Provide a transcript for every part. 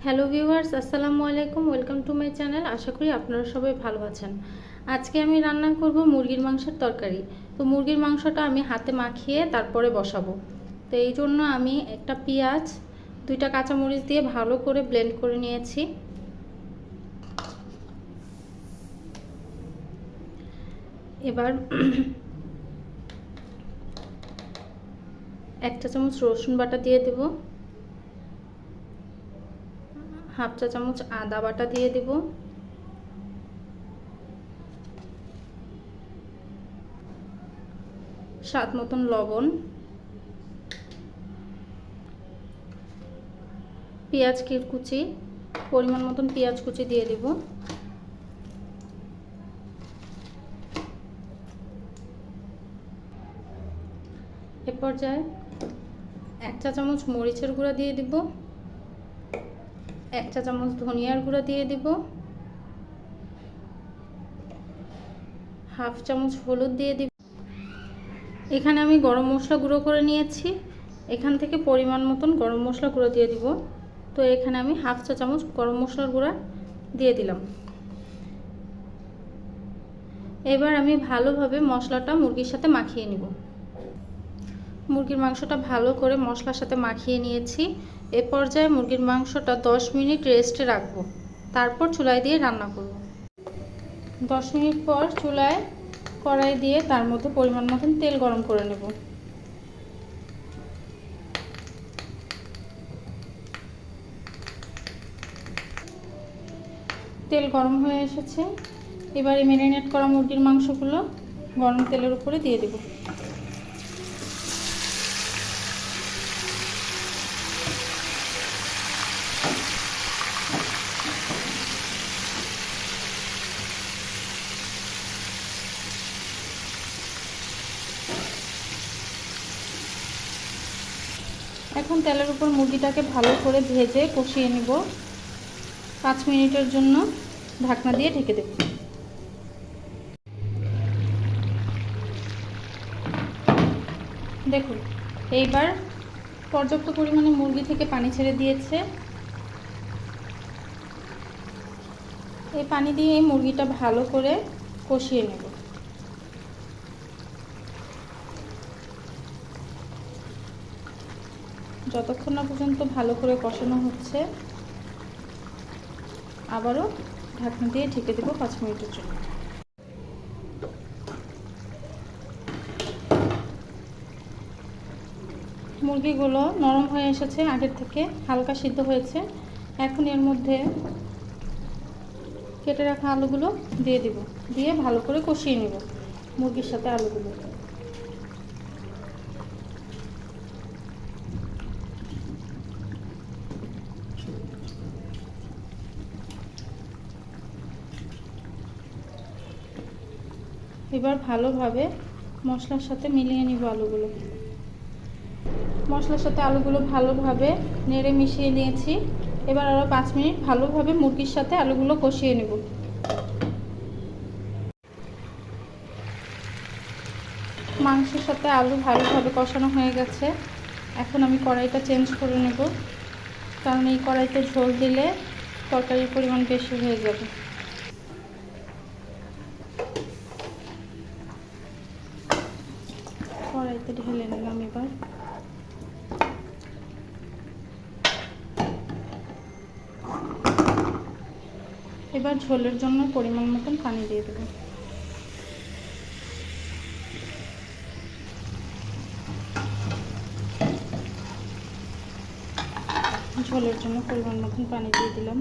Hello viewers, আসসালামু আলাইকুম। Welcome to my channel. আশা করি আপনারা সবাই ভালো আছেন। আজকে আমি রান্না করব মুরগির মাংসের তরকারি। তো মুরগির মাংসটা আমি হাতে মাখিয়ে তারপরে বসাবো। তো এই জন্য আমি একটা পেঁয়াজ, দুইটা কাঁচামরিচ দিয়ে ভালো করে ব্লেন্ড করে নিয়েছি। এবার 1 চা চামচ রসুন বাটা দিয়ে দেব, 1/2 চা চামচ আদা বাটা দিয়ে দেব, স্বাদ মতন লবণ, পেঁয়াজ কুচি, পরিমাণ মতন পেঁয়াজ কুচি দিয়ে দেব। এ পর্যায়ে 1 চা চামচ মরিচের গুঁড়া দিয়ে দেব, 1 চা চামচ ধনিয়ার গুঁড়া দিয়ে দেব, 1/2 চামচ হলুদ দিয়ে দেব। এখানে আমি গরম মশলা গুঁড়ো করে নিয়েছি, এখান থেকে পরিমাণ মতন গরম মশলা গুঁড়ো দিয়ে দিব। তো এখানে আমি 1/2 চা চামচ গরম মশলার গুঁড়া দিয়ে দিলাম। এবার আমি ভালোভাবে মশলাটা মুরগির সাথে মাখিয়ে নিব। মুরগির মাংসটা ভালো করে মশলার সাথে মাখিয়ে নিয়েছি। এ পর্যায়ে মুরগির মাংসটা 10 মিনিট রেস্টে রাখবো, তারপর চুলায় দিয়ে রান্না করব। 10 মিনিট পর চুলায় কড়াই দিয়ে তার মধ্যে পরিমাণ মতন তেল গরম করে নেব। তেল গরম হয়ে এসেছে, এবার এই ম্যারিনেট করা মুরগির মাংসগুলো গরম তেলের উপরে দিয়ে দেব। এখন তেলের উপর মুরগিটাকে ভালো করে ভেজে কষিয়ে নিব। 5 মিনিটের জন্য ঢাকনা দিয়ে ঢেকে দেব। দেখুন, এইবার পর্যাপ্ত পরিমাণে মুরগি থেকে পানি ছেড়ে দিয়েছে। এই পানি দিয়ে এই মুরগিটা ভালো করে কষিয়ে নেব। যতক্ষণ না পর্যন্ত ভালো করে কষানো হচ্ছে, আবারও ঢাকনা দিয়ে ঢেকে দেব 5 মিনিটের জন্য। মুরগিগুলো নরম হয়ে এসেছে, আগের থেকে হালকা সিদ্ধ হয়েছে। এখন এর মধ্যে কেটে রাখা আলুগুলো দিয়ে দেব, দিয়ে ভালো করে কষিয়ে নেব মুরগির সাথে আলুগুলো। এবার ভালোভাবে মশলার সাথে মিলিয়ে নিব আলুগুলো। মশলার সাথে আলুগুলো ভালোভাবে নেড়ে মিশিয়ে নিয়েছি। এবার আরও 5 মিনিট ভালোভাবে মুরগির সাথে আলুগুলো কষিয়ে নেব। মাংসের সাথে আলু ভালোভাবে কষানো হয়ে গেছে। এখন আমি কড়াইটা চেঞ্জ করে নেব, কারণ এই কড়াইতে ঝোল দিলে তরকারির পরিমাণ বেশি হয়ে যাবে। কড়াইতে ঢেলে নিলাম। এবার ঝোলের জন্য পরিমাণ মতন পানি দিয়ে দেব। ঝোলের জন্য পরিমাণ মতন পানি দিয়ে দিলাম।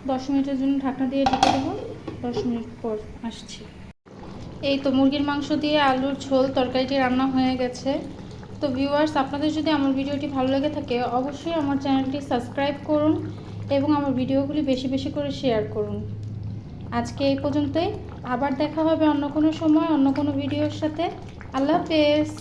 দশ মিনিটের জন্য ঢাকনা দিয়ে ঢেকে দেবো। 10 মিনিট পর আসছি। এই তো মুরগির মাংস দিয়ে আলুর ঝোল তরকারিটি রান্না হয়ে গেছে। তো ভিউয়ার্স, আপনাদের যদি আমার ভিডিওটি ভালো লেগে থাকে অবশ্যই আমার চ্যানেলটি সাবস্ক্রাইব করুন এবং আমার ভিডিওগুলি বেশি বেশি করে শেয়ার করুন। আজকে এই পর্যন্তই, আবার দেখা হবে অন্য কোনো সময় অন্য কোনো ভিডিওর সাথে। আল্লাহ হাফেজ।